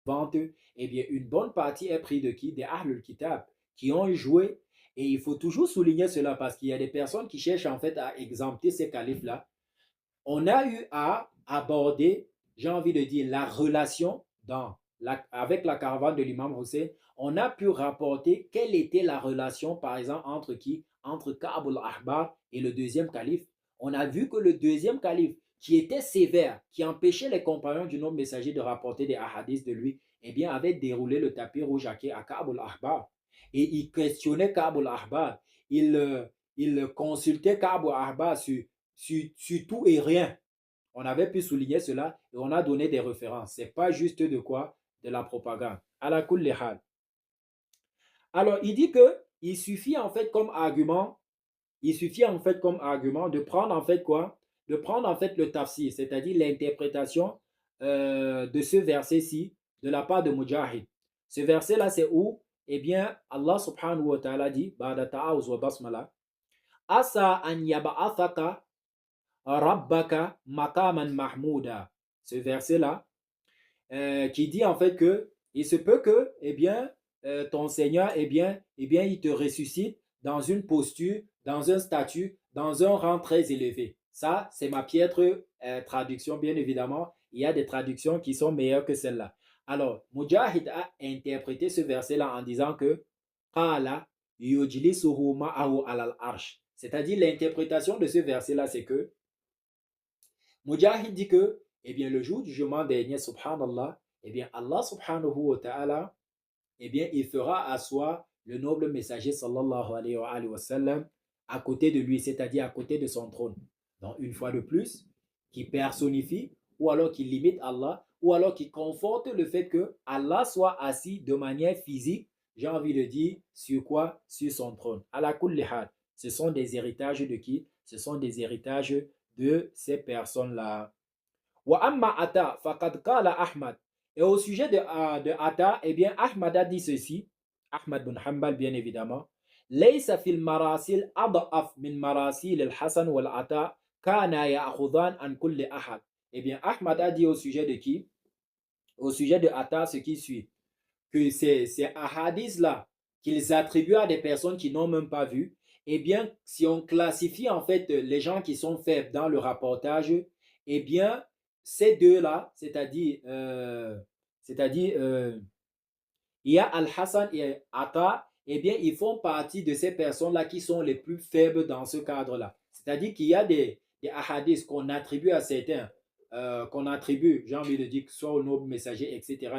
vente, eh bien, une bonne partie est prise de qui? Des Ahlul Kitab, qui ont joué. Et il faut toujours souligner cela parce qu'il y a des personnes qui cherchent en fait à exempter ces califes-là. On a eu à aborder, j'ai envie de dire, la relation avec la caravane de l'imam Hussein. On a pu rapporter quelle était la relation, par exemple, entre qui? Entre Ka'b al-Ahbar et le deuxième calife. On a vu que le deuxième calife, qui était sévère, qui empêchait les compagnons du noble messager de rapporter des hadiths de lui, eh bien, avait déroulé le tapis rouge à Ka'b al-Ahbar. Et il questionnait Ka'b al-Ahbar. Il consultait Ka'b al-Ahbar sur tout et rien. On avait pu souligner cela et on a donné des références. Ce n'est pas juste de quoi? De la propagande. À la kulli hal. Alors, il dit que il suffit en fait comme argument, de prendre en fait quoi? De prendre en fait le tafsir, c'est-à-dire l'interprétation de ce verset-ci de la part de Mujahid. Ce verset-là, c'est où? Eh bien, Allah subhanahu wa ta'ala dit, Ba'da ta'awuz wa basmala, Asa an yaba'athaka Rabbaka makaman mahmouda. Ce verset-là, qui dit en fait que il se peut que, eh bien, ton Seigneur, il te ressuscite dans une posture, dans un statut, dans un rang très élevé. Ça, c'est ma piètre traduction, bien évidemment. Il y a des traductions qui sont meilleures que celle-là. Alors, Mujahid a interprété ce verset-là en disant que Qala yujlisuhu ma'ahu alal arsh. C'est-à-dire, l'interprétation de ce verset-là, c'est que Mujahid dit que, eh bien, le jour du jugement dernier, subhanallah, eh bien, Allah subhanahu wa ta'ala, eh bien, il fera asseoir le noble messager sallallahu alayhi wa sallam à côté de lui, c'est-à-dire à côté de son trône. Donc, une fois de plus, qui personnifie, ou alors qui limite Allah, ou alors qui conforte le fait que Allah soit assis de manière physique, j'ai envie de dire, sur quoi? Sur son trône. Ala kulli hal. Ce sont des héritages de qui? Ce sont des héritages de ces personnes-là. Wa amma Ata, faqad qala Ahmad. Et au sujet de Ata, eh bien, Ahmad a dit ceci, Ahmad bin Hanbal, bien évidemment. Laysa fil marasil adaf min marasil al-Hasan wal Ata kana ya'khudhan an kulli ahad. Eh bien, Ahmad a dit au sujet de qui? Au sujet de Ata, ce qui suit. Que ces ahadiths-là, qu'ils attribuent à des personnes qui n'ont même pas vu, eh bien, si on classifie en fait les gens qui sont faibles dans le rapportage, eh bien, ces deux-là, il y a Al-Hassan et Atta, eh bien, ils font partie de ces personnes-là qui sont les plus faibles dans ce cadre-là. C'est-à-dire qu'il y a des ahadiths qu'on attribue à certains, j'ai envie de dire, soit au noble messager, etc.